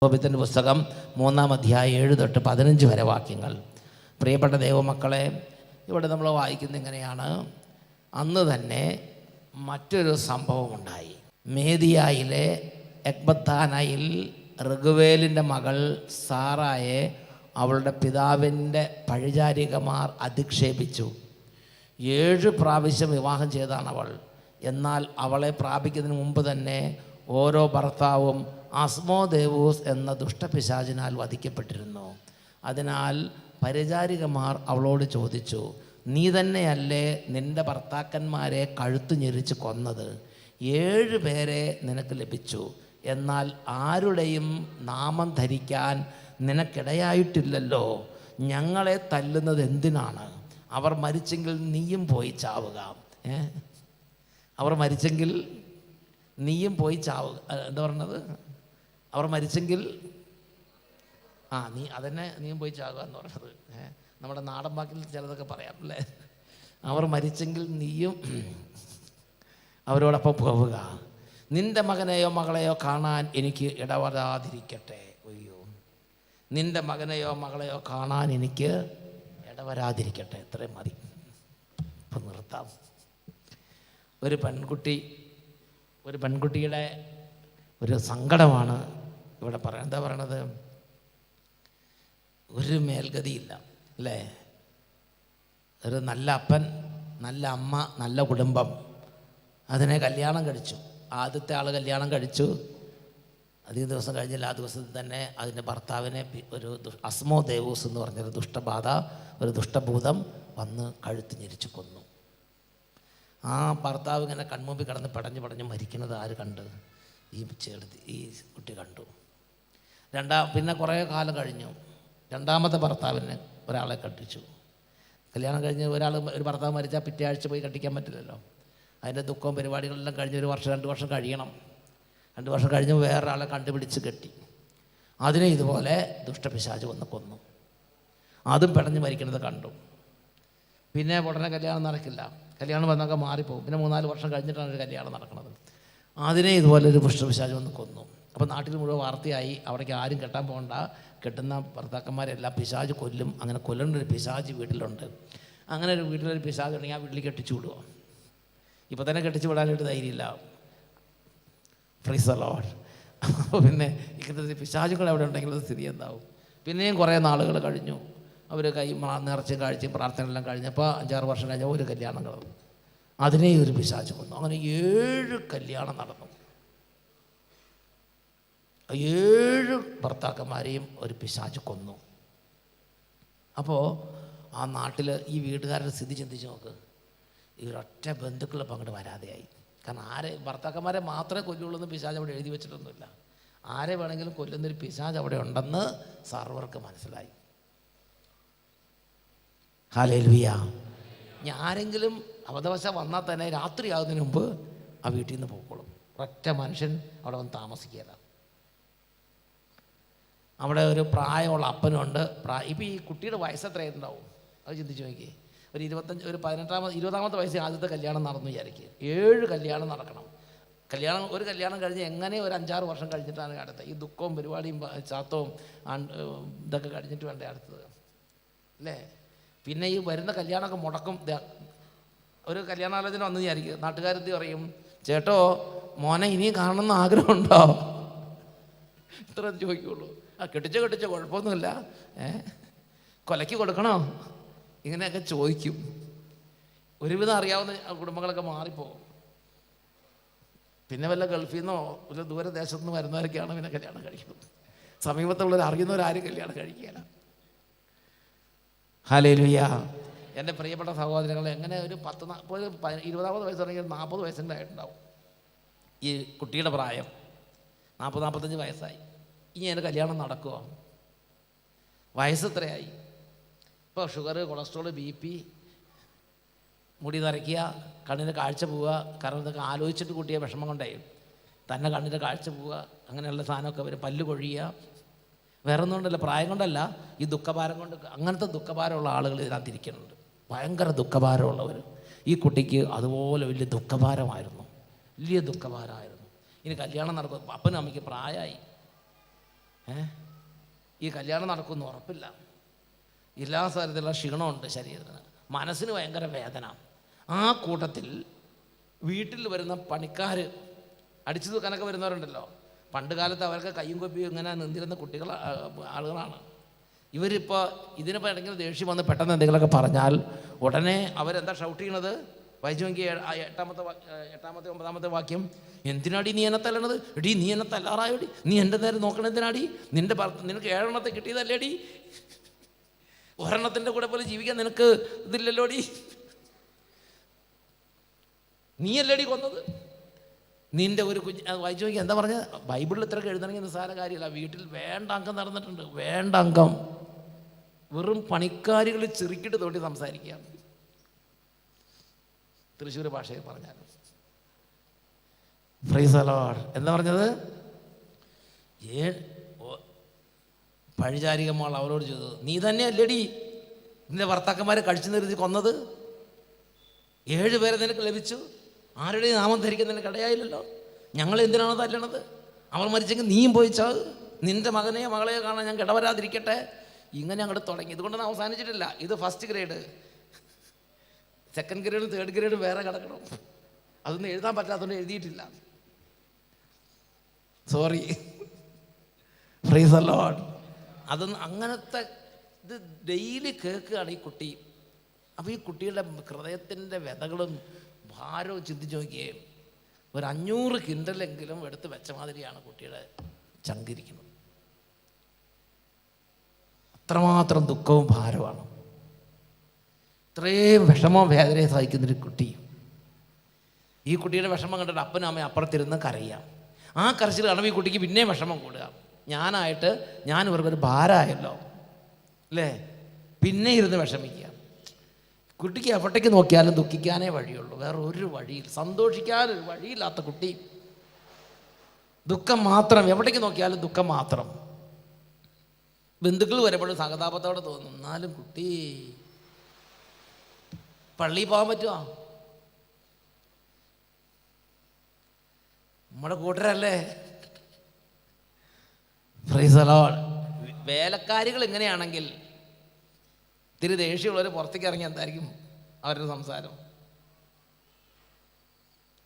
ഉൽപ്പത്തിൻ്റെ പുസ്തകം 3-ാം അധ്യായം 7 തൊട്ട് 15 വരെ വാക്യങ്ങൾ. പ്രിയപ്പെട്ട ദൈവമക്കളെ, ഇവിടെ നമ്മൾ വായിക്കുന്നത് ഇങ്ങനെയാണ്. അന്ന് തന്നെ മറ്റൊരു സംഭവം ഉണ്ടായി. മേദിയായിലെ എക്ബത്താനയിൽ ഋഗ്വേലിൻ്റെ മകൾ സാറായെ അവളുടെ പിതാവിൻ്റെ പരിചാരികമാർ അധിക്ഷേപിച്ചു. 7 പ്രാവശ്യം വിവാഹം ചെയ്താണ് അവൾ. എന്നാൽ അവളെ പ്രാപിക്കുന്നതിന് മുമ്പ് തന്നെ ഓരോ ഭർത്താവും അസ്മോദേവൂസ് എന്ന ദുഷ്ടപിശാചിനാൽ വധിക്കപ്പെട്ടിരുന്നു. അതിനാൽ പരിചാരികമാർ അവളോട് ചോദിച്ചു, നീ തന്നെയല്ലേ നിൻ്റെ ഭർത്താക്കന്മാരെ കഴുത്തു ഞെരിച്ച് കൊന്നത്? 7 പേരെ നിനക്ക് ലഭിച്ചു, എന്നാൽ ആരുടെയും നാമം ധരിക്കാൻ നിനക്കിടയായിട്ടില്ലല്ലോ. ഞങ്ങളെ തല്ലുന്നത് എന്തിനാണ്? അവർ മരിച്ചെങ്കിൽ നീയും പോയി ചാവുക. അവർ മരിച്ചെങ്കിൽ നീയും പോയി ചാവുക. എന്താ പറഞ്ഞത്? അവർ മരിച്ചെങ്കിൽ നീ അതന്നെ നീയും പോയി ചാവുക എന്ന് പറഞ്ഞത്. നമ്മുടെ നാടൻ വാക്കിൽ ചിലതൊക്കെ പറയാം അല്ലേ? അവർ മരിച്ചെങ്കിൽ നീയും അവരോടൊപ്പം പോവുക. നിൻ്റെ മകനെയോ മകളെയോ കാണാൻ എനിക്ക് ഇടവരാതിരിക്കട്ടെ. അയ്യോ, നിൻ്റെ മകനെയോ മകളെയോ കാണാൻ എനിക്ക് ഇടവരാതിരിക്കട്ടെ. ഇത്രയും മതി, ഇപ്പം നിർത്താം. ഒരു പെൺകുട്ടിയുടെ ഒരു സങ്കടമാണ് ഇവിടെ പറയാം. എന്താ പറയണത്? ഒരു മേൽഗതിയില്ല അല്ലേ? ഒരു നല്ല അപ്പൻ, നല്ല അമ്മ, നല്ല കുടുംബം, അതിനെ കല്യാണം കഴിച്ചു. ആദ്യത്തെ ആൾ കല്യാണം കഴിച്ചു. അധികം ദിവസം കഴിഞ്ഞില്ല, ആ ദിവസത്തിൽ തന്നെ അതിൻ്റെ ഭർത്താവിനെ ഒരു അസ്മോദേവൂസ് എന്ന് പറഞ്ഞൊരു ദുഷ്ടബാധ, ഒരു ദുഷ്ടഭൂതം വന്ന് കഴുത്ത് ഞെരിച്ച് കൊന്നു. ആ ഭർത്താവ് ഇങ്ങനെ കൺമുമ്പിൽ കിടന്ന് പടഞ്ഞ് മരിക്കുന്നത് ആര് കണ്ട്? ഈ കുട്ടി കണ്ടു. പിന്നെ കുറേ കാലം കഴിഞ്ഞു. രണ്ടാമത്തെ ഭർത്താവിന് ഒരാളെ കെട്ടിച്ചു. കല്യാണം കഴിഞ്ഞ് ഒരു ഭർത്താവ് മരിച്ചാൽ പിറ്റേ ആഴ്ച പോയി കെട്ടിക്കാൻ പറ്റില്ലല്ലോ. അതിൻ്റെ ദുഃഖവും പരിപാടികളെല്ലാം കഴിഞ്ഞ് 1 വർഷം 2 വർഷം കഴിയണം. 2 വർഷം കഴിഞ്ഞ് വേറൊരാളെ കണ്ടുപിടിച്ച് കെട്ടി. അതിനെ ഇതുപോലെ ദുഷ്ടപിശാച് വന്ന് കൊന്നു. അതും പെടഞ്ഞ് മരിക്കുന്നത് കണ്ടു. പിന്നെ ഉടനെ കല്യാണം നടക്കില്ല. കല്യാണം വന്നൊക്കെ മാറിപ്പോകും. പിന്നെ 3-4 വർഷം കഴിഞ്ഞിട്ടാണ് ഒരു കല്യാണം നടക്കുന്നത്. അതിനെ ഇതുപോലെ ഒരു ദുഷ്ടപിശാച് വന്ന് കൊന്നു. അപ്പോൾ നാട്ടിൽ മുഴുവൻ വാർത്തയായി. അവിടേക്ക് ആരും കെട്ടാൻ പോകണ്ട, കെട്ടുന്ന ഭർത്താക്കന്മാരെല്ലാം പിശാച് കൊല്ലും. അങ്ങനെ കൊല്ലേണ്ടൊരു പിശാച് വീട്ടിലുണ്ട്. അങ്ങനെ ഒരു വീട്ടിലൊരു പിശാച് ഉണ്ടെങ്കിൽ ആ വീട്ടിൽ കെട്ടിച്ചു വിടുക. ഇപ്പോൾ തന്നെ കെട്ടിച്ചു വിടാനായിട്ട് ധൈര്യമില്ല. Praise the Lord. അപ്പോൾ പിന്നെ ഇങ്ങനത്തെ പിശാചുകൾ എവിടെ ഉണ്ടെങ്കിൽ അത് സ്ഥിതി എന്താവും? പിന്നെയും കുറേ നാളുകൾ കഴിഞ്ഞു. അവർ നേർച്ചയും കാഴ്ചയും പ്രാർത്ഥനയെല്ലാം കഴിഞ്ഞപ്പോൾ 5-6 വർഷം കഴിഞ്ഞാൽ ഒരു കല്യാണം നടന്നു. അതിനെ ഒരു പിശാച് കൊന്നു. അങ്ങനെ 7 കല്യാണം നടന്നു. 7 ഭർത്താക്കന്മാരെയും ഒരു പിശാച് കൊന്നു. അപ്പോൾ ആ നാട്ടിൽ ഈ വീട്ടുകാരുടെ സ്ഥിതി ചിന്തിച്ച് നോക്ക്. ഈ ഒരൊറ്റ ബന്ധുക്കൾ അങ്ങോട്ട് വരാതെയായി. കാരണം ഭർത്താക്കന്മാരെ മാത്രമേ കൊല്ലുള്ളൂ എന്ന് പിശാച് അവിടെ എഴുതി വെച്ചിട്ടൊന്നുമില്ല. ആരെ വേണമെങ്കിലും കൊല്ലുന്നൊരു പിശാച് അവിടെ ഉണ്ടെന്ന് സർവർക്ക് മനസ്സിലായി. ഹല്ലേലൂയ. ഇനി ആരെങ്കിലും അബദ്ധവശാൽ വന്നാൽ തന്നെ രാത്രിയാകുന്നതിന് മുമ്പ് ആ വീട്ടിൽ നിന്ന് പോയിക്കോളും. ഒറ്റ മനുഷ്യൻ അവിടെ വന്ന് താമസിക്കുകയില്ല. അവിടെ ഒരു പ്രായമുള്ള അപ്പനുണ്ട്. ഇപ്പം ഈ കുട്ടിയുടെ വയസ്സ് എത്രയുണ്ടാവും അത് ചിന്തിച്ച് നോക്കി. ഒരു 20-ാമത്തെ വയസ്സിൽ ആദ്യത്തെ കല്യാണം നടന്നു വിചാരിക്കുക. 7 കല്യാണം നടക്കണം. ഒരു കല്യാണം കഴിഞ്ഞ് എങ്ങനെ ഒരു 5-6 വർഷം കഴിഞ്ഞിട്ടാണ് അടുത്ത ഈ ദുഃഖവും പരിപാടിയും ചാത്തവും ഇതൊക്കെ കഴിഞ്ഞിട്ട് വേണ്ടേ അടുത്തത് അല്ലേ? പിന്നെ ഈ വരുന്ന കല്യാണമൊക്കെ മുടക്കും. ഒരു കല്യാണാലോചന വന്നു വിചാരിക്കുക. നാട്ടുകാരെന്ത് പറയും? ചേട്ടോ, മോനെ ഇനിയും കാണണമെന്ന് ആഗ്രഹമുണ്ടോ? ഇത്ര ചോദിക്കുള്ളൂ. കെട്ടിച്ചോ കുഴപ്പമൊന്നുമില്ല, കൊലയ്ക്ക് കൊടുക്കണോ? ഇങ്ങനെയൊക്കെ ചോദിക്കും. ഒരുവിധം അറിയാവുന്ന കുടുംബങ്ങളൊക്കെ മാറിപ്പോകും. പിന്നെ വല്ല ഗൾഫിൽ നിന്നോ ഒരു ദൂരദേശത്തു നിന്ന് വരുന്നവരൊക്കെയാണ് പിന്നെ കല്യാണം കഴിക്കുന്നത്. സമീപത്തുള്ളവർ അറിയുന്നവരാരും കല്യാണം കഴിക്കുകയില്ല. ഹല്ലേലൂയ. എൻ്റെ പ്രിയപ്പെട്ട സഹോദരങ്ങളെ, എങ്ങനെ ഒരു 20-ാമത് വയസ്സ് തുടങ്ങി 40 വയസ്സിൻ്റെ ആയിട്ടുണ്ടാവും ഈ കുട്ടിയുടെ പ്രായം. 40-45 വയസ്സായി. ഇനി എൻ്റെ കല്യാണം നടക്കുമോ? വയസ്സ് എത്രയായി? ഇപ്പോൾ ഷുഗർ, കൊളസ്ട്രോൾ, BP, മുടി നരയ്ക്കുക, കണ്ണിൻ്റെ കാഴ്ച പോവുക. കാരണം ഇതൊക്കെ ആലോചിച്ചിട്ട് കുട്ടിയെ വിഷമം കൊണ്ടേ തന്നെ കണ്ണിൻ്റെ കാഴ്ച പോവുക, അങ്ങനെയുള്ള സാധനമൊക്കെ വരും. പല്ല് കൊഴിയുക. വേറെ ഒന്നും കൊണ്ടല്ല, പ്രായം കൊണ്ടല്ല, ഈ ദുഃഖഭാരം കൊണ്ട്. അങ്ങനത്തെ ദുഃഖഭാരമുള്ള ആളുകൾ ഇതിനകത്ത് ഇരിക്കുന്നുണ്ട്. ഭയങ്കര ദുഃഖഭാരമുള്ളവർ. ഈ കുട്ടിക്ക് അതുപോലെ വലിയ ദുഃഖഭാരമായിരുന്നു. ഇനി കല്യാണം നടക്കും. അപ്പനും അമ്മയ്ക്ക് പ്രായമായി. ഈ കല്യാണം നടക്കുമെന്ന് ഉറപ്പില്ല. എല്ലാ തരത്തിലുള്ള ക്ഷീണമുണ്ട് ശരീരത്തിന്, മനസ്സിന് ഭയങ്കര വേദന. ആ കൂട്ടത്തിൽ വീട്ടിൽ വരുന്ന പണിക്കാർ, അടിച്ചു തൂക്കാനൊക്കെ വരുന്നവരുണ്ടല്ലോ, പണ്ട് കാലത്ത് അവർക്ക് കയ്യും കൊപ്പിയും ഇങ്ങനെ നിന്നിരുന്ന ആളുകളാണ്. ഇവരിപ്പോൾ ഇതിനിപ്പോൾ ഇടയ്ക്ക് ദേഷ്യം വന്ന് പെട്ടെന്ന് എന്തെങ്കിലുമൊക്കെ പറഞ്ഞാൽ ഉടനെ അവരെന്താ ഷൗട്ട് ചെയ്യണത്? വായിച്ചുവെങ്കിൽ 8-ാമത്തെ 9-ാമത്തെ വാക്യം, എന്തിനാടി നീ എന്നെ തല്ലണത്? എടീ നീ എന്നെ തല്ലാറായോടി, നീ എൻ്റെ നേരെ നോക്കണെന്തിനാടി? നിനക്ക് 7 കിട്ടിയതല്ലേടി, ഒരെണ്ണത്തിൻ്റെ കൂടെ പോലെ ജീവിക്കാൻ നിനക്ക് ഇതില്ലല്ലോടി, നീ അല്ലേടി കൊന്നത്, നിൻ്റെ ഒരു കുഞ്ഞ്. അത് വായിച്ചു നോക്കി എന്താ പറഞ്ഞത്? ബൈബിളിൽ ഇത്രയൊക്കെ എഴുതണമെങ്കിൽ നിസ്സാര കാര്യമല്ല. വീട്ടിൽ വേണ്ട അംഗം നടന്നിട്ടുണ്ട്, വേണ്ട അംഗം. വെറും പണിക്കാരികൾ ചെറുക്കിട്ട് തോട്ടി സംസാരിക്കുക, തൃശ്ശൂർ ഭാഷയിൽ പറഞ്ഞാൽ. Price the Lord. എന്താ പറഞ്ഞത്? പഴിചാരികമ്മൾ അവരോട് ചെയ്തു, നീ തന്നെ അല്ലേടി നിന്റെ ഭർത്താക്കന്മാരെ കഴിച്ചു നിർത്തി കൊന്നത്? 7 പേരെ നിനക്ക് ലഭിച്ചു, ആരുടെയും നാമം ധരിക്കാൻ നിനക്ക് ഇടയായില്ലല്ലോ. ഞങ്ങൾ എന്തിനാണ് തല്ലണത്? അവർ മരിച്ചെങ്കിൽ നീയും പോയിച്ചാൽ നിൻ്റെ മകനെയോ മകളെയോ കാണാൻ ഞങ്ങൾക്ക് ഇടവരാതിരിക്കട്ടെ. ഇങ്ങനെ അങ്ങോട്ട് തുടങ്ങി. ഇതുകൊണ്ടൊന്നും അവസാനിച്ചിട്ടില്ല. ഇത് ഫസ്റ്റ് ഗ്രേഡ്, സെക്കൻഡ് ഗ്രേഡും തേർഡ് ഗ്രേഡും വേറെ കിടക്കണം. അതൊന്നും എഴുതാൻ പറ്റാത്തതുകൊണ്ട് എഴുതിയിട്ടില്ല, സോറി. Price the Lord. അതൊന്നും അങ്ങനത്തെ ഇത് ഡെയിലി കേൾക്കുകയാണ് ഈ കുട്ടി. അപ്പോൾ ഈ കുട്ടിയുടെ ഹൃദയത്തിൻ്റെ വ്യതകളും ഭാരവും ചിന്തിച്ച് നോക്കിയേ. ഒരു 500 കിൻഡലെങ്കിലും എടുത്ത് വെച്ച മാതിരിയാണ് കുട്ടിയുടെ ചങ്കിരിക്കുന്നത്. അത്രമാത്രം ദുഃഖവും ഭാരമാണ്. ഇത്രയും വിഷമവും വേദനയും സഹിക്കുന്നൊരു കുട്ടി. ഈ കുട്ടിയുടെ വിഷമം കണ്ടിട്ട് അപ്പനും അമ്മയും അപ്പുറത്തിരുന്ന് കരയാം. ആ കരച്ചിൽ കാണുമ്പോൾ ഈ കുട്ടിക്ക് പിന്നെയും വിഷമം കൂടുക. ഞാൻ ഇവർക്കൊരു ഭാരമായല്ലോ അല്ലേ, പിന്നെ ഇരുന്ന് വിഷമിക്കുക. കുട്ടിക്ക് എവിടേക്ക് നോക്കിയാലും ദുഃഖിക്കാനേ വഴിയുള്ളൂ, വേറെ ഒരു വഴിയിൽ സന്തോഷിക്കാനൊരു വഴിയില്ലാത്ത കുട്ടി. ദുഃഖം മാത്രം, എവിടേക്ക് നോക്കിയാലും ദുഃഖം മാത്രം. ബന്ധുക്കൾ വരുമ്പോഴും സഹതാപത്തോടെ തോന്നും. എന്നാലും കുട്ടി പള്ളിയിൽ പോകാൻ പറ്റുമോ? നമ്മുടെ കൂട്ടരല്ലേ. Praise the Lord. വേലക്കാരികൾ ഇങ്ങനെയാണെങ്കിൽ ഇത്തിരി ദേഷ്യമുള്ളവർ പുറത്തേക്ക് ഇറങ്ങി എന്തായിരിക്കും അവരുടെ സംസാരം?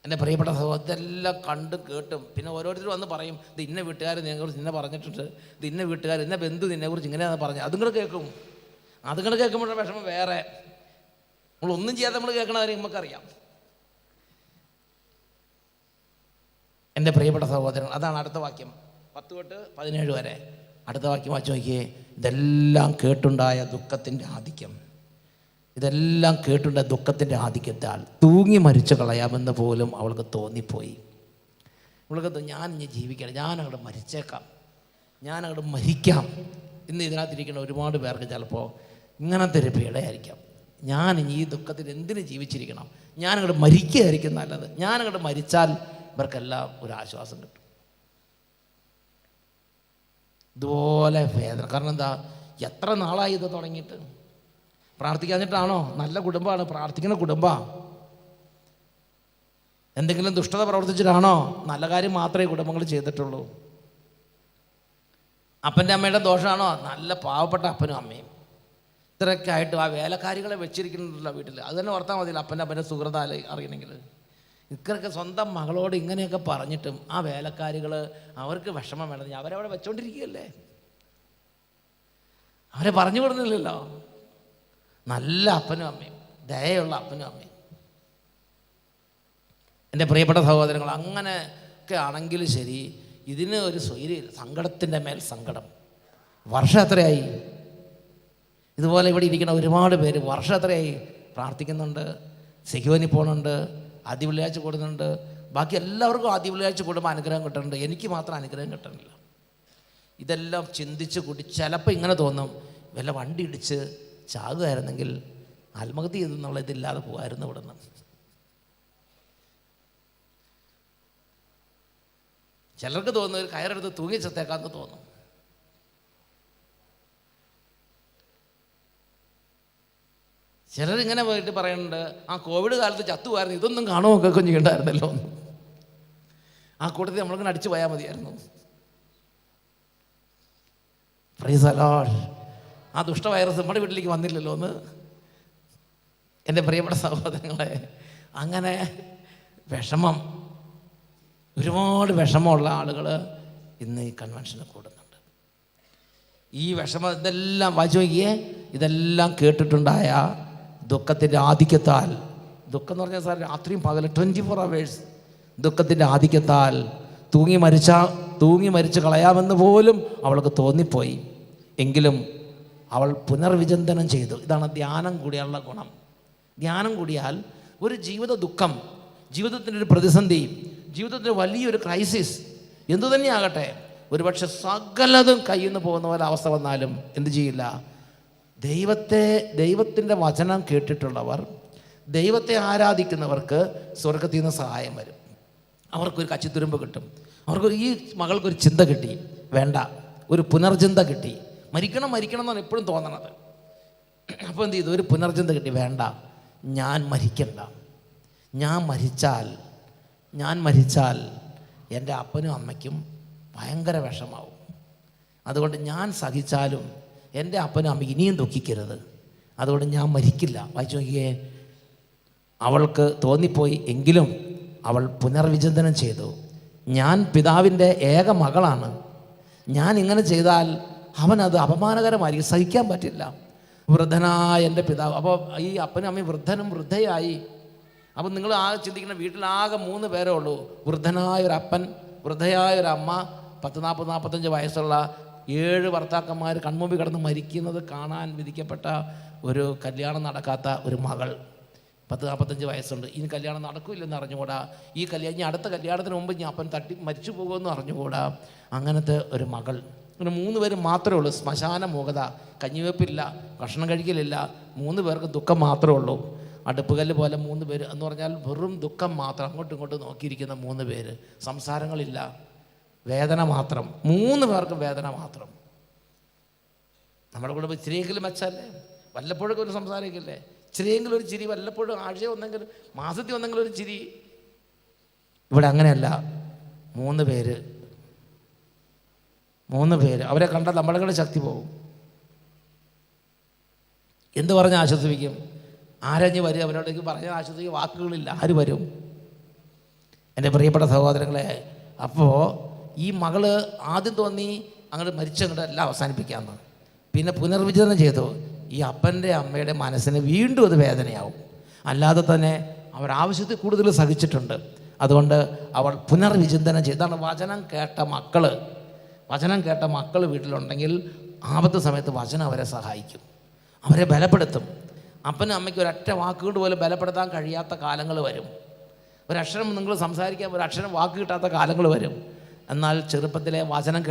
എൻ്റെ പ്രിയപ്പെട്ട സഹോദരരെല്ലാം കണ്ടും കേട്ടും പിന്നെ ഓരോരുത്തർ വന്ന് പറയും, ഇത് ഇന്ന വീട്ടുകാർ നിന്നെക്കുറിച്ച് ഇന്ന പറഞ്ഞിട്ടുണ്ട്, ഇത് ഇന്ന വീട്ടുകാർ ഇന്ന ബന്ധു നിന്നെക്കുറിച്ച് ഇങ്ങനെയാണെന്ന് പറഞ്ഞു. അതുങ്ങൾ കേൾക്കും. അതുങ്ങൾ കേൾക്കുമ്പോഴുള്ള വിഷമം വേറെ. നമ്മളൊന്നും ചെയ്യാതെ നമ്മൾ കേൾക്കണ കാര്യം നമുക്കറിയാം. എൻ്റെ പ്രിയപ്പെട്ട സഹോദരൻ, അതാണ് അടുത്ത വാക്യം 10 തൊട്ട് 17 വരെ. അടുത്ത വാക്യം വായിച്ചു നോക്കിയേ. ഇതെല്ലാം കേട്ടുണ്ടായ ദുഃഖത്തിൻ്റെ ആധിക്യം, ഇതെല്ലാം കേട്ടുണ്ടായ ദുഃഖത്തിൻ്റെ ആധിക്യത്താൽ തൂങ്ങി മരിച്ചു കളയാമെന്ന് പോലും അവൾക്ക് തോന്നിപ്പോയി. അവൾക്ക് ഞാൻ ഇനി ജീവിക്കണം, ഞാനങ്ങോട്ട് മരിച്ചേക്കാം, ഞാനങ്ങോട്ട് മരിക്കാം. ഇന്ന് ഇതിനകത്തിരിക്കുന്ന ഒരുപാട് പേർക്ക് ചിലപ്പോൾ ഇങ്ങനത്തെ ഒരു പീഡയായിരിക്കാം. ഞാൻ ഇനി ഈ ദുഃഖത്തിൽ എന്തിന് ജീവിച്ചിരിക്കണം, ഞാനങ്ങോട്ട് മരിക്കുകയായിരിക്കും നല്ലത്. ഞാനങ്ങോട്ട് മരിച്ചാൽ ഇവർക്കെല്ലാം ഒരു ആശ്വാസം കിട്ടും. ഇതുപോലെ വേദന. കാരണം എന്താ, എത്ര നാളായി ഇത് തുടങ്ങിയിട്ട്? പ്രാർത്ഥിക്കാഞ്ഞിട്ടാണോ? നല്ല കുടുംബമാണ്, പ്രാർത്ഥിക്കുന്ന കുടുംബമാണ്. എന്തെങ്കിലും ദുഷ്ടത പ്രവർത്തിച്ചിട്ടാണോ? നല്ല കാര്യം മാത്രമേ കുടുംബങ്ങൾ ചെയ്തിട്ടുള്ളൂ. അപ്പൻ്റെ അമ്മയുടെ ദോഷമാണോ? നല്ല പാവപ്പെട്ട അപ്പനും അമ്മയും. ഇത്രയൊക്കെ ആയിട്ട് ആ വേലക്കാരികളെ വെച്ചിരിക്കുന്നുണ്ടല്ലോ വീട്ടിൽ. അത് തന്നെ ഓർത്താൽ മതിയല്ലോ അപ്പൻ്റെ സുഹൃത അറിയണമെങ്കിൽ. ഇത്രയൊക്കെ സ്വന്തം മകളോട് ഇങ്ങനെയൊക്കെ പറഞ്ഞിട്ടും ആ വേലക്കാരികൾ അവർക്ക് വിഷമം വേണമെന്ന് അവരവിടെ വെച്ചോണ്ടിരിക്കുകയല്ലേ, അവരെ പറഞ്ഞു വിടുന്നില്ലല്ലോ. നല്ല അപ്പനും അമ്മയും, ദയയുള്ള അപ്പനും അമ്മയും. എൻ്റെ പ്രിയപ്പെട്ട സഹോദരങ്ങൾ, അങ്ങനെയൊക്കെ ആണെങ്കിലും ശരി, ഇതിന് ഒരു സ്വൈര്യം. സങ്കടത്തിൻ്റെ മേൽ സങ്കടം. വർഷം എത്രയായി ഇതുപോലെ ഇവിടെ ഇരിക്കുന്ന ഒരുപാട് പേര് വർഷം എത്രയായി പ്രാർത്ഥിക്കുന്നുണ്ട്, സെഹ്യോനി പോകുന്നുണ്ട്, ആദ്യ വെള്ളിയാഴ്ച കൂടുന്നുണ്ട്. ബാക്കി എല്ലാവർക്കും ആദ്യ വെള്ളിയാഴ്ച കൂടുമ്പോൾ അനുഗ്രഹം കിട്ടുന്നുണ്ട്, എനിക്ക് മാത്രം അനുഗ്രഹം കിട്ടുന്നില്ല. ഇതെല്ലാം ചിന്തിച്ച് കൂടി ചിലപ്പോൾ ഇങ്ങനെ തോന്നും, വല്ല വണ്ടി ഇടിച്ച് ചാകുമായിരുന്നെങ്കിൽ ആത്മഹത്യ ചെയ്തെന്നുള്ള ഇതില്ലാതെ പോകുമായിരുന്നു ഇവിടെ നിന്ന്. ചിലർക്ക് തോന്നുന്നു ഒരു കയറെടുത്ത് തൂങ്ങി ചത്തേക്കാന്ന് തോന്നും. ചിലരിങ്ങനെ പോയിട്ട് പറയുന്നുണ്ട്, ആ കോവിഡ് കാലത്ത് ചത്തുപോയായിരുന്നു, ഇതൊന്നും കാണുമോ കേൾക്കുകയും ചെയ്യണ്ടായിരുന്നല്ലോ. ആ കൂട്ടത്തിൽ നമ്മളിങ്ങനെ അടിച്ചു പോയാൽ മതിയായിരുന്നു. Price the Lord. ആ ദുഷ്ട വൈറസ് നമ്മുടെ വീട്ടിലേക്ക് വന്നില്ലല്ലോ എന്ന്. എൻ്റെ പ്രിയപ്പെട്ട സഹോദരങ്ങളെ, അങ്ങനെ വിഷമം, ഒരുപാട് വിഷമമുള്ള ആളുകൾ ഇന്ന് ഈ കൺവെൻഷന് കൂടുന്നുണ്ട്. ഈ വിഷമം ഇതെല്ലാം വായിച്ചു നോക്കിയേ, ഇതെല്ലാം കേട്ടിട്ടുണ്ടായ ദുഃഖത്തിൻ്റെ ആധിക്യത്താൽ, ദുഃഖം എന്ന് പറഞ്ഞാൽ സാർ രാത്രിയും പകൽ 24 hours ദുഃഖത്തിൻ്റെ ആധിക്യത്താൽ തൂങ്ങി മരിച്ച് കളയാമെന്ന് പോലും അവൾക്ക് തോന്നിപ്പോയി. എങ്കിലും അവൾ പുനർവിചിന്തനം ചെയ്തു. ഇതാണ് ധ്യാനം കൂടിയുള്ള ഗുണം. ധ്യാനം കൂടിയാൽ ഒരു ജീവിത ദുഃഖം, ജീവിതത്തിൻ്റെ ഒരു പ്രതിസന്ധി, ജീവിതത്തിൻ്റെ വലിയൊരു ക്രൈസിസ് എന്തു തന്നെയാകട്ടെ, ഒരുപക്ഷെ സകലതും കയ്യിൽ നിന്ന് പോകുന്ന പോലെ അവസ്ഥ വന്നാലും എന്തു ചെയ്യില്ല, ദൈവത്തിൻ്റെ വചനം കേട്ടിട്ടുള്ളവർ, ദൈവത്തെ ആരാധിക്കുന്നവർക്ക് സ്വർഗത്തിൽ നിന്ന് സഹായം വരും. അവർക്കൊരു കച്ചിത്തുരുമ്പ് കിട്ടും. അവർക്ക് ഈ മകൾക്കൊരു ചിന്ത കിട്ടി, വേണ്ട, ഒരു പുനർചിന്ത കിട്ടി. മരിക്കണം എന്നാണ് എപ്പോഴും തോന്നണത്. അപ്പോൾ എന്ത് ചെയ്തു, ഒരു പുനർചിന്ത കിട്ടി, വേണ്ട, ഞാൻ മരിക്കണ്ട. ഞാൻ മരിച്ചാൽ എൻ്റെ അപ്പനും അമ്മയ്ക്കും ഭയങ്കര വിഷമാവും. അതുകൊണ്ട് ഞാൻ സഹിച്ചാലും എൻ്റെ അപ്പനും അമ്മയ്ക്ക് ഇനിയും ദുഃഖിക്കരുത്. അതുകൊണ്ട് ഞാൻ മരിക്കില്ല. വായിച്ചു നോക്കിയേ, അവൾക്ക് തോന്നിപ്പോയി. എങ്കിലും അവൾ പുനർവിചിന്തനം ചെയ്തു. ഞാൻ പിതാവിൻ്റെ ഏക മകളാണ്. ഞാൻ ഇങ്ങനെ ചെയ്താൽ അവനത് അപമാനകരമായിരിക്കും, സഹിക്കാൻ പറ്റില്ല. വൃദ്ധനായ എൻ്റെ പിതാവ്, അപ്പോൾ ഈ അപ്പനും അമ്മയും വൃദ്ധയായി. അപ്പം നിങ്ങൾ ചിന്തിക്കുന്ന വീട്ടിലാകെ 3 പേരേ ഉള്ളൂ. വൃദ്ധനായ ഒരു അപ്പൻ, വൃദ്ധയായ ഒരു അമ്മ, 40-45 വയസ്സുള്ള 7 ഭർത്താക്കന്മാർ കൺമുമ്പിൽ കിടന്ന് മരിക്കുന്നത് കാണാൻ വിധിക്കപ്പെട്ട ഒരു കല്യാണം നടക്കാത്ത ഒരു മകൾ. 40-45 വയസ്സുണ്ട്. ഇനി കല്യാണം നടക്കില്ലെന്ന് അറിഞ്ഞുകൂടാ. ഈ ഇനി അടുത്ത കല്യാണത്തിന് മുമ്പ് ഇനി അപ്പൻ മരിച്ചു പോകുമെന്ന് അറിഞ്ഞുകൂടാ. അങ്ങനത്തെ ഒരു മകൾ. അങ്ങനെ 3 പേര് മാത്രമേ ഉള്ളൂ. ശ്മശാന മൂകത, കഞ്ഞിവെപ്പില്ല, ഭക്ഷണം കഴിക്കലില്ല. 3 പേർക്ക് ദുഃഖം മാത്രമേ ഉള്ളൂ. അടുപ്പുകല്ല് പോലെ 3 പേര് എന്ന് പറഞ്ഞാൽ വെറും ദുഃഖം മാത്രം. അങ്ങോട്ടും ഇങ്ങോട്ടും നോക്കിയിരിക്കുന്ന 3 പേര്. സംസാരങ്ങളില്ല, വേദന മാത്രം. 3 പേർക്കും വേദന മാത്രം. നമ്മുടെ കൂടെ ഇച്ചിരിയെങ്കിലും വെച്ചല്ലേ, വല്ലപ്പോഴൊക്കെ ഒരു സംസാരിക്കില്ലേ, ഇച്ചിരിയെങ്കിലും ഒരു ചിരി, വല്ലപ്പോഴും ആഴ്ച ഒന്നെങ്കിലും, മാസത്തിൽ ഒന്നെങ്കിലും ഒരു ചിരി. ഇവിടെ അങ്ങനെയല്ല. 3 പേര് അവരെ കണ്ടാൽ നമ്മളെ കൂടെ ശക്തി പോകും. എന്ത് പറഞ്ഞ് ആശ്വസിപ്പിക്കും? ആരഞ്ഞ് വരും അവരോടേക്ക് പറഞ്ഞ ആശ്വസിപ്പിക്കും? വാക്കുകളില്ല. ആര് വരും? എൻ്റെ പ്രിയപ്പെട്ട സഹോദരങ്ങളെ, അപ്പോൾ ഈ മകള് ആദ്യം തോന്നി അങ്ങോട്ട് മരിച്ചങ്ങോട്ട് എല്ലാം അവസാനിപ്പിക്കാമെന്ന്. പിന്നെ പുനർവിചിന്തനം ചെയ്തു. ഈ അപ്പൻ്റെ അമ്മയുടെ മനസ്സിന് വീണ്ടും അത് വേദനയാവും. അല്ലാതെ തന്നെ അവർ ആവശ്യത്തിൽ കൂടുതൽ സഹിച്ചിട്ടുണ്ട്. അതുകൊണ്ട് അവൾ പുനർവിചിന്തനം ചെയ്തു. ഇതാണ് വചനം കേട്ട മക്കൾ വീട്ടിലുണ്ടെങ്കിൽ ആപത്ത് സമയത്ത് വചനം അവരെ സഹായിക്കും, അവരെ ബലപ്പെടുത്തും. അപ്പനും അമ്മയ്ക്ക് ഒരൊറ്റ വാക്കുകൊണ്ട് പോലും ബലപ്പെടുത്താൻ കഴിയാത്ത കാലങ്ങൾ വരും. ഒരക്ഷരം നിങ്ങൾ സംസാരിക്കാൻ ഒരക്ഷരം വാക്ക് കിട്ടാത്ത കാലങ്ങൾ വരും. എന്നാൽ ചെറുപ്പത്തിലെ വചനം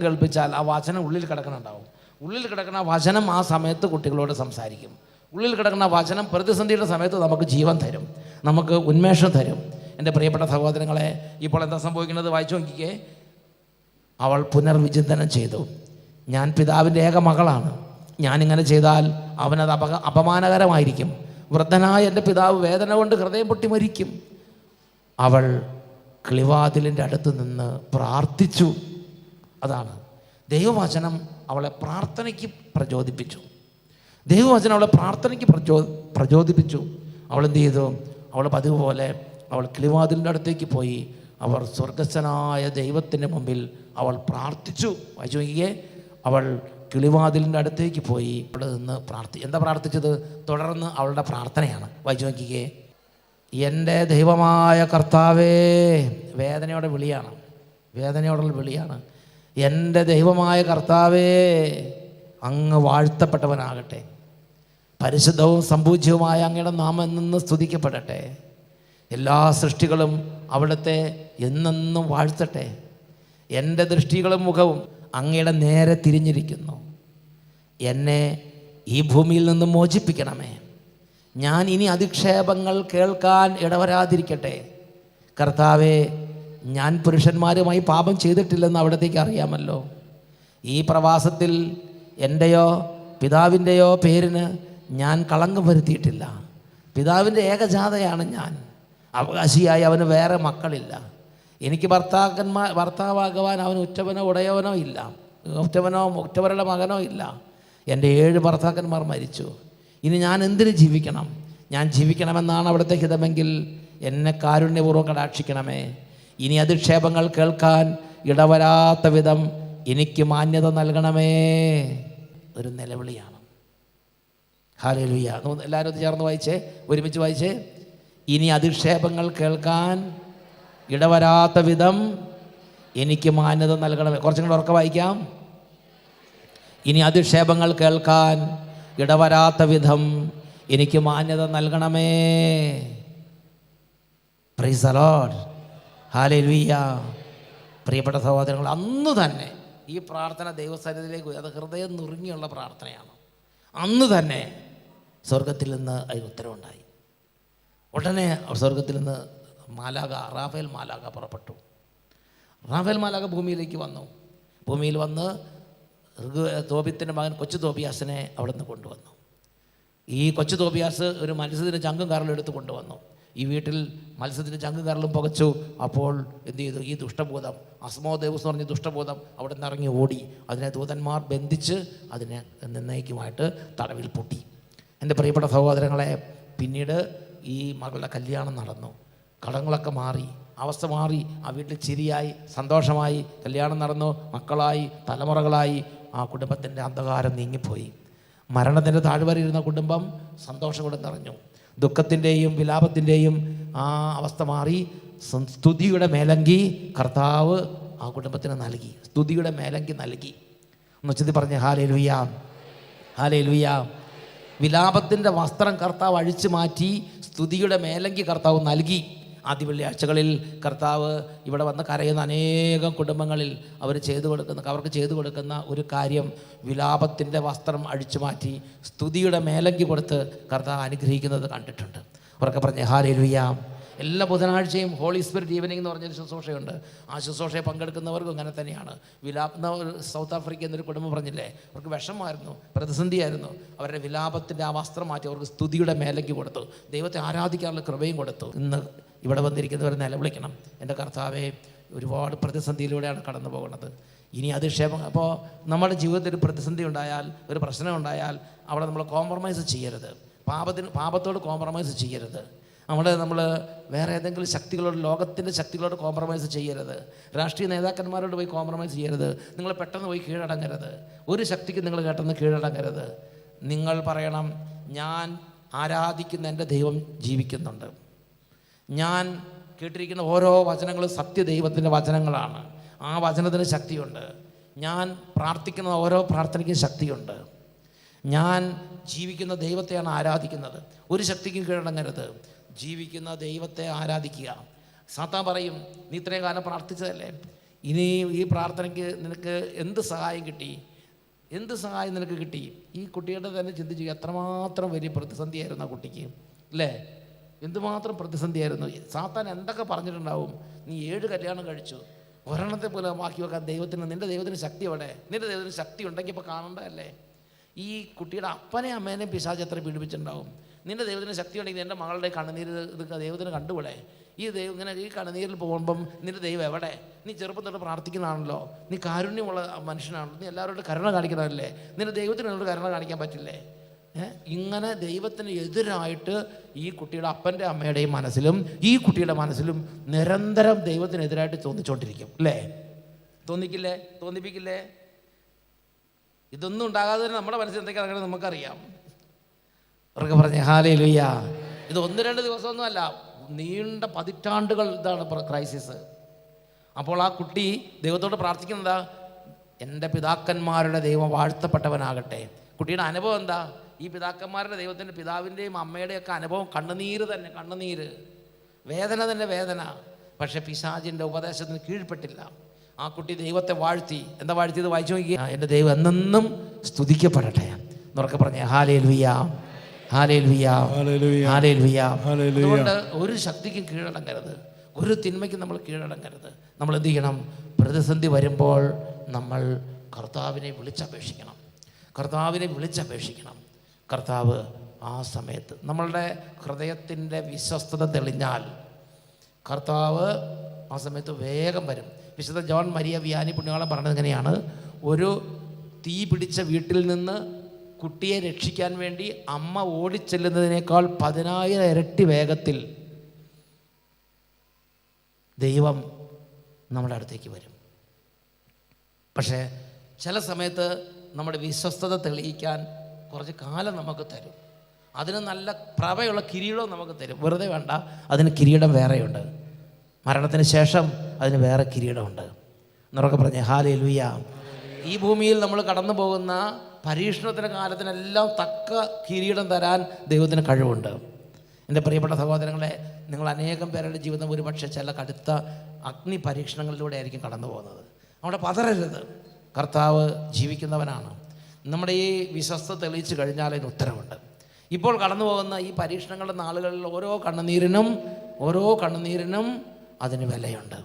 കേൾപ്പിച്ചാൽ ആ വചനം ഉള്ളിൽ കിടക്കുന്നുണ്ടാവും. ഉള്ളിൽ കിടക്കുന്ന വചനം ആ സമയത്ത് കുട്ടികളോട് സംസാരിക്കും. ഉള്ളിൽ കിടക്കുന്ന വചനം പ്രതിസന്ധിയുടെ സമയത്ത് നമുക്ക് ജീവൻ തരും, നമുക്ക് ഉന്മേഷം തരും. എൻ്റെ പ്രിയപ്പെട്ട സഹോദരങ്ങളെ, ഇപ്പോൾ എന്താ സംഭവിക്കുന്നത് വായിച്ചു നോക്കിക്കേ. അവൾ പുനർവിചിന്തനം ചെയ്തു. ഞാൻ പിതാവിൻ്റെ ഏക മകളാണ്. ഞാനിങ്ങനെ ചെയ്താൽ അവനത് അപമാനകരമായിരിക്കും. വൃദ്ധനായ എൻ്റെ പിതാവ് വേദന കൊണ്ട് ഹൃദയം പൊട്ടി മരിക്കും. അവൾ കിളിവാതിലിൻ്റെ അടുത്ത് നിന്ന് പ്രാർത്ഥിച്ചു. അതാണ് ദൈവവചനം അവളെ പ്രാർത്ഥനയ്ക്ക് പ്രചോദിപ്പിച്ചു. അവൾ എന്ത് ചെയ്തു? അവൾ പതിവ് പോലെ അവൾ കിളിവാതിലിൻ്റെ അടുത്തേക്ക് പോയി. അവർ സ്വർഗസ്ഥനായ ദൈവത്തിൻ്റെ മുമ്പിൽ അവൾ പ്രാർത്ഥിച്ചു. വായിച്ചു നോക്കിയേ, അവൾ കിളിവാതിലിൻ്റെ അടുത്തേക്ക് പോയി ഇവിടെ നിന്ന് എന്താ പ്രാർത്ഥിച്ചത്? തുടർന്ന് അവളുടെ പ്രാർത്ഥനയാണ്. വായിച്ചു നോക്കിക്കേ. എൻ്റെ ദൈവമായ കർത്താവേ, വേദനയോടുള്ള വിളിയാണ്. എൻ്റെ ദൈവമായ കർത്താവേ, അങ്ങ് വാഴ്ത്തപ്പെട്ടവനാകട്ടെ. പരിശുദ്ധവും സംപൂജ്യവുമായ അങ്ങയുടെ നാമം എന്നും സ്തുതിക്കപ്പെടട്ടെ. എല്ലാ സൃഷ്ടികളും അവിടുത്തെ എന്നെന്നും വാഴ്ത്തട്ടെ. എൻ്റെ ദൃഷ്ടികളും മുഖവും അങ്ങയുടെ നേരെ തിരിഞ്ഞിരിക്കുന്നു. എന്നെ ഈ ഭൂമിയിൽ നിന്ന് മോചിപ്പിക്കണമേ. ഞാൻ ഇനി അധിക്ഷേപങ്ങൾ കേൾക്കാൻ ഇടവരാതിരിക്കട്ടെ. കർത്താവേ, ഞാൻ പുരുഷന്മാരുമായി പാപം ചെയ്തിട്ടില്ലെന്ന് അവിടത്തേക്ക് അറിയാമല്ലോ. ഈ പ്രവാസത്തിൽ എൻ്റെയോ പിതാവിൻ്റെയോ പേരിന് ഞാൻ കളങ്കം വരുത്തിയിട്ടില്ല. പിതാവിൻ്റെ ഏകജാതയാണ് ഞാൻ. അവകാശിയായി അവന് വേറെ മക്കളില്ല. എനിക്ക് ഭർത്താവാകുവാൻ അവന് ഉറ്റവനോ ഉടയവനോ ഇല്ല. ഒറ്റവരുടെ മകനോ ഇല്ല. എൻ്റെ 7 ഭർത്താക്കന്മാർ മരിച്ചു. ഇനി ഞാൻ എന്തിന് ജീവിക്കണം? ഞാൻ ജീവിക്കണമെന്നാണ് അവിടുത്തെ ഹിതമെങ്കിൽ എന്നെ കാരുണ്യപൂർവ്വം കടാക്ഷിക്കണമേ. ഇനി അധിക്ഷേപങ്ങൾ കേൾക്കാൻ ഇടവരാത്ത വിധം എനിക്ക് മാന്യത നൽകണമേ. ഒരു നിലവിളിയാണ്. ഹല്ലേലൂയ. എല്ലാവരും ഒന്ന് ചേർന്ന് വായിച്ചേ, ഒരുമിച്ച് വായിച്ചേ. ഇനി അധിക്ഷേപങ്ങൾ കേൾക്കാൻ ഇടവരാത്ത വിധം എനിക്ക് മാന്യത നൽകണമേ. കുറച്ചും കൂടെ ഉറക്കെ വായിക്കാം. ഇനി അധിക്ഷേപങ്ങൾ കേൾക്കാൻ ഇടവരാത്ത വിധം എനിക്ക് മാന്യത നൽകണമേ. Price the Lord. ഹല്ലേലൂയ. പ്രിയപ്പെട്ട സഹോദരങ്ങൾ, അന്ന് തന്നെ ഈ പ്രാർത്ഥന ദൈവസന്നിധിയിലേക്ക്, അത് ഹൃദയം നുറുങ്ങിയുള്ള പ്രാർത്ഥനയാണ്. അന്ന് തന്നെ സ്വർഗത്തിൽ നിന്ന് അതിന് ഉത്തരവുണ്ടായി. ഉടനെ സ്വർഗത്തിൽ നിന്ന് റാഫേൽ മാലാഖ പുറപ്പെട്ടു. റാഫേൽ മാലാഖ ഭൂമിയിലേക്ക് വന്നു. ഭൂമിയിൽ വന്ന് തോബിത്തിൻ്റെ മകൻ കൊച്ചു തോബിയാസിനെ അവിടെ നിന്ന് കൊണ്ടുവന്നു. ഈ കൊച്ചു തോബിയാസ് ഒരു മത്സ്യത്തിൻ്റെ ചങ്കും കരലും എടുത്ത് കൊണ്ടുവന്നു. ഈ വീട്ടിൽ മത്സ്യത്തിൻ്റെ ചങ്കും കരലും പുകച്ചു. അപ്പോൾ എന്ത് ചെയ്തു? ഈ ദുഷ്ടഭൂതം, അസ്മോദേവസ് എന്ന് പറഞ്ഞ ദുഷ്ടഭൂതം അവിടെ നിന്ന് ഇറങ്ങി ഓടി. അതിനെ ദൂതന്മാർ ബന്ധിച്ച് അതിനെ എന്നേക്കുമായിട്ട് തടവിൽ പൂട്ടി. എൻ്റെ പ്രിയപ്പെട്ട സഹോദരങ്ങളെ, പിന്നീട് ഈ മകളുടെ കല്യാണം നടന്നു. കടങ്ങളൊക്കെ മാറി, അവസ്ഥ മാറി. ആ വീട്ടിൽ ചിരിയായി, സന്തോഷമായി, കല്യാണം നടന്നു, മക്കളായി, തലമുറകളായി. ആ കുടുംബത്തിൻ്റെ അന്ധകാരം നീങ്ങിപ്പോയി. മരണത്തിൻ്റെ താഴ്വരയിരുന്ന കുടുംബം സന്തോഷം കൊണ്ട് നിറഞ്ഞു. ദുഃഖത്തിൻ്റെയും വിലാപത്തിൻ്റെയും ആ അവസ്ഥ മാറി. സ്തുതിയുടെ മേലങ്കി കർത്താവ് ആ കുടുംബത്തിന് നൽകി. സ്തുതിയുടെ മേലങ്കി നൽകി. എന്നുവെച്ചത് പറഞ്ഞ് ഹല്ലേലൂയ, ഹല്ലേലൂയ. വിലാപത്തിൻ്റെ വസ്ത്രം കർത്താവ് അഴിച്ചു മാറ്റി സ്തുതിയുടെ മേലങ്കി കർത്താവ് നൽകി. ആദ്യ വെള്ളിയാഴ്ചകളിൽ കർത്താവ് ഇവിടെ വന്ന് കരയുന്ന അനേകം കുടുംബങ്ങളിൽ അവർക്ക് ചെയ്തു കൊടുക്കുന്ന ഒരു കാര്യം, വിലാപത്തിൻ്റെ വസ്ത്രം അഴിച്ചു മാറ്റി സ്തുതിയുടെ മേലങ്കി കൊടുത്ത് കർത്താവ് അനുഗ്രഹിക്കുന്നത് കണ്ടിട്ടുണ്ട്. അവർക്ക് പറഞ്ഞ് ഹല്ലേലൂയ. എല്ലാ ബുധനാഴ്ചയും ഹോളി സ്പിരിറ്റ് ഈവനിങ് എന്ന് പറഞ്ഞൊരു ശുശ്രൂഷയുണ്ട്. ആ ശുശ്രൂഷയെ പങ്കെടുക്കുന്നവർക്കും അങ്ങനെ തന്നെയാണ്. സൗത്ത് ആഫ്രിക്ക എന്നൊരു കുടുംബം പറഞ്ഞില്ലേ, അവർക്ക് വിഷമമായിരുന്നു, പ്രതിസന്ധിയായിരുന്നു. അവരുടെ വിലാപത്തിൻ്റെ ആ വസ്ത്രം മാറ്റി അവർക്ക് സ്തുതിയുടെ മേലേക്ക് കൊടുത്തു. ദൈവത്തെ ആരാധിക്കാനുള്ള കൃപയും കൊടുത്തു. ഇന്ന് ഇവിടെ വന്നിരിക്കുന്നവർ നിലവിളിക്കണം, എൻ്റെ കർത്താവേ, ഒരുപാട് പ്രതിസന്ധിയിലൂടെയാണ് കടന്നു പോകുന്നത്. ഇനി അധിക്ഷേപം. അപ്പോൾ നമ്മുടെ ജീവിതത്തിൽ ഒരു പ്രതിസന്ധി ഉണ്ടായാൽ, ഒരു പ്രശ്നം ഉണ്ടായാൽ അവിടെ നമ്മൾ കോംപ്രമൈസ് ചെയ്യരുത്. പാപത്തോട് കോംപ്രമൈസ് ചെയ്യരുത്. നമ്മൾ വേറെ ഏതെങ്കിലും ശക്തികളോട്, ലോകത്തിൻ്റെ ശക്തികളോട് കോംപ്രമൈസ് ചെയ്യരുത്. രാഷ്ട്രീയ നേതാക്കന്മാരോട് പോയി കോംപ്രമൈസ് ചെയ്യരുത്. നിങ്ങൾ പെട്ടെന്ന് പോയി കീഴടങ്ങരുത്. ഒരു ശക്തിക്ക് നിങ്ങൾ പെട്ടെന്ന് കീഴടങ്ങരുത്. നിങ്ങൾ പറയണം, ഞാൻ ആരാധിക്കുന്ന എൻ്റെ ദൈവം ജീവിക്കുന്നുണ്ട്. ഞാൻ കേട്ടിരിക്കുന്ന ഓരോ വചനങ്ങളും സത്യദൈവത്തിൻ്റെ വചനങ്ങളാണ്. ആ വചനത്തിന് ശക്തിയുണ്ട്. ഞാൻ പ്രാർത്ഥിക്കുന്ന ഓരോ പ്രാർത്ഥനയ്ക്കും ശക്തിയുണ്ട്. ഞാൻ ജീവിക്കുന്ന ദൈവത്തെയാണ് ആരാധിക്കുന്നത്. ഒരു ശക്തിക്കും കീഴടങ്ങരുത്. ജീവിക്കുന്ന ദൈവത്തെ ആരാധിക്കുക. സാത്താൻ പറയും, നീ ഇത്രയും കാലം പ്രാർത്ഥിച്ചതല്ലേ, ഇനി ഈ പ്രാർത്ഥനയ്ക്ക് നിനക്ക് എന്ത് സഹായം കിട്ടി? എന്ത് സഹായം നിനക്ക് കിട്ടി? ഈ കുട്ടിയുടെ തന്നെ ചിന്തിച്ചു, എത്രമാത്രം വലിയ പ്രതിസന്ധിയായിരുന്നു ആ കുട്ടിക്ക്, അല്ലേ? എന്തുമാത്രം പ്രതിസന്ധിയായിരുന്നു. സാത്താൻ എന്തൊക്കെ പറഞ്ഞിട്ടുണ്ടാവും. നീ 7 കല്യാണം കഴിച്ചു, ഒരെണ്ണത്തെ പോലെ മാക്കി വെക്കാൻ നിൻ്റെ ദൈവത്തിന് ശക്തി എവിടെ? നിൻ്റെ ദൈവത്തിന് ശക്തി ഉണ്ടെങ്കിൽ ഇപ്പോൾ കാണണ്ടല്ലേ? ഈ കുട്ടിയുടെ അപ്പനെ അമ്മേനെയും പിശാച് എത്ര പീഡിപ്പിച്ചിട്ടുണ്ടാവും. നിൻ്റെ ദൈവത്തിന് ശക്തി ഉണ്ടെങ്കിൽ എൻ്റെ മകളുടെ കണ്ണുനീര് ദൈവത്തിന് കണ്ടുകൂടെ? ഇങ്ങനെ ഈ കണ്ണുനീരിൽ പോകുമ്പം നിൻ്റെ ദൈവം എവിടെ? നീ ചെറുപ്പം തൊട്ട് പ്രാർത്ഥിക്കുന്നതാണല്ലോ, നീ കാരുണ്യമുള്ള മനുഷ്യനാണല്ലോ, നീ എല്ലാവരോടും കരുണ കാണിക്കുന്നതല്ലേ, നിൻ്റെ ദൈവത്തിന് എന്നോട് കരുണ കാണിക്കാൻ പറ്റില്ലേ? ഇങ്ങനെ ദൈവത്തിന് എതിരായിട്ട് ഈ കുട്ടിയുടെ അപ്പൻ്റെ അമ്മയുടെയും മനസ്സിലും ഈ കുട്ടിയുടെ മനസ്സിലും നിരന്തരം ദൈവത്തിനെതിരായിട്ട് തോന്നിച്ചോണ്ടിരിക്കും, അല്ലേ? തോന്നിപ്പിക്കില്ലേ? ഇതൊന്നും ഉണ്ടാകാതെ തന്നെ നമ്മുടെ മനസ്സിൽ എന്തൊക്കെയാണ് നടക്കുന്നത് നമുക്കറിയാം. അവർക്ക് പറഞ്ഞ ഹല്ലേലൂയ. ഇത് 1-2 ദിവസമൊന്നുമല്ല, നീണ്ട പതിറ്റാണ്ടുകൾ ഇതാണ് ക്രൈസിസ്. അപ്പോൾ ആ കുട്ടി ദൈവത്തോട് പ്രാർത്ഥിക്കുന്നതാ, എൻ്റെ പിതാക്കന്മാരുടെ ദൈവം വാഴ്ത്തപ്പെട്ടവനാകട്ടെ. കുട്ടിയുടെ അനുഭവം എന്താ? ഈ പിതാക്കന്മാരുടെ ദൈവത്തിൻ്റെ, പിതാവിൻ്റെയും അമ്മയുടെയൊക്കെ അനുഭവം കണ്ണുനീര് തന്നെ, കണ്ണുനീര്, വേദന തന്നെ വേദന. പക്ഷെ പിശാചിൻ്റെ ഉപദേശത്തിന് കീഴ്പ്പെട്ടില്ല. ആ കുട്ടി ദൈവത്തെ വാഴ്ത്തി. എന്താ വാഴ്ത്തിയത്? വായിച്ചു നോക്കി. എൻ്റെ ദൈവം എന്നെന്നും സ്തുതിക്കപ്പെടട്ടെ എന്നൊക്കെ പറഞ്ഞേ ഹല്ലേലൂയ, ഹല്ലേലൂയ, ഹല്ലേലൂയ. അതുകൊണ്ട് ഒരു ശക്തിക്കും കീഴടങ്ങരുത്, ഒരു തിന്മയ്ക്കും നമ്മൾ കീഴടങ്ങരുത്. നമ്മൾ എന്ത് ചെയ്യണം? പ്രതിസന്ധി വരുമ്പോൾ നമ്മൾ കർത്താവിനെ വിളിച്ചപേക്ഷിക്കണം. കർത്താവ് ആ സമയത്ത് നമ്മളുടെ ഹൃദയത്തിൻ്റെ വിശ്വസ്തത തെളിഞ്ഞാൽ കർത്താവ് ആ സമയത്ത് വേഗം വരും. വിശുദ്ധ ജോൺ മരിയ വിയാനി പുണ്യാളൻ പറഞ്ഞത് എങ്ങനെയാണ്? ഒരു തീ പിടിച്ച വീട്ടിൽ നിന്ന് കുട്ടിയെ രക്ഷിക്കാൻ വേണ്ടി അമ്മ ഓടിച്ചെല്ലുന്നതിനേക്കാൾ 10,000 ഇരട്ടി വേഗത്തിൽ ദൈവം നമ്മുടെ അടുത്തേക്ക് വരും. പക്ഷേ ചില സമയത്ത് നമ്മുടെ വിശ്വസ്തത തെളിയിക്കാൻ കുറച്ച് കാലം നമുക്ക് തരും. അതിന് നല്ല പ്രഭയുള്ള കിരീടം നമുക്ക് തരും. വെറുതെ വേണ്ട, അതിന് കിരീടം വേറെയുണ്ട്. മരണത്തിന് ശേഷം അതിന് വേറെ കിരീടമുണ്ട്. എന്നൊക്കെ പറഞ്ഞ് ഹല്ലേലൂയ. ഈ ഭൂമിയിൽ നമ്മൾ കടന്നു പോകുന്ന പരീക്ഷണത്തിൻ്റെ കാലത്തിനെല്ലാം തക്ക കിരീടം തരാൻ ദൈവത്തിന് കഴിവുണ്ട്. എൻ്റെ പ്രിയപ്പെട്ട സഹോദരങ്ങളെ, നിങ്ങൾ അനേകം പേരുടെ ജീവിതം ഒരുപക്ഷെ ചില കടുത്ത അഗ്നി പരീക്ഷണങ്ങളിലൂടെ ആയിരിക്കും കടന്നു പോകുന്നത്. അവിടെ പതറരുത്. കർത്താവ് ജീവിക്കുന്നവനാണ്. നമ്മുടെ ഈ വിശ്വസ്ത തെളിയിച്ചു കഴിഞ്ഞാൽ അതിന് ഉത്തരവുണ്ട്. ഇപ്പോൾ കടന്നു പോകുന്ന ഈ പരീക്ഷണങ്ങളുടെ നാളുകളിൽ ഓരോ കണ്ണുനീരിനും അതിന് വിലയുണ്ട്.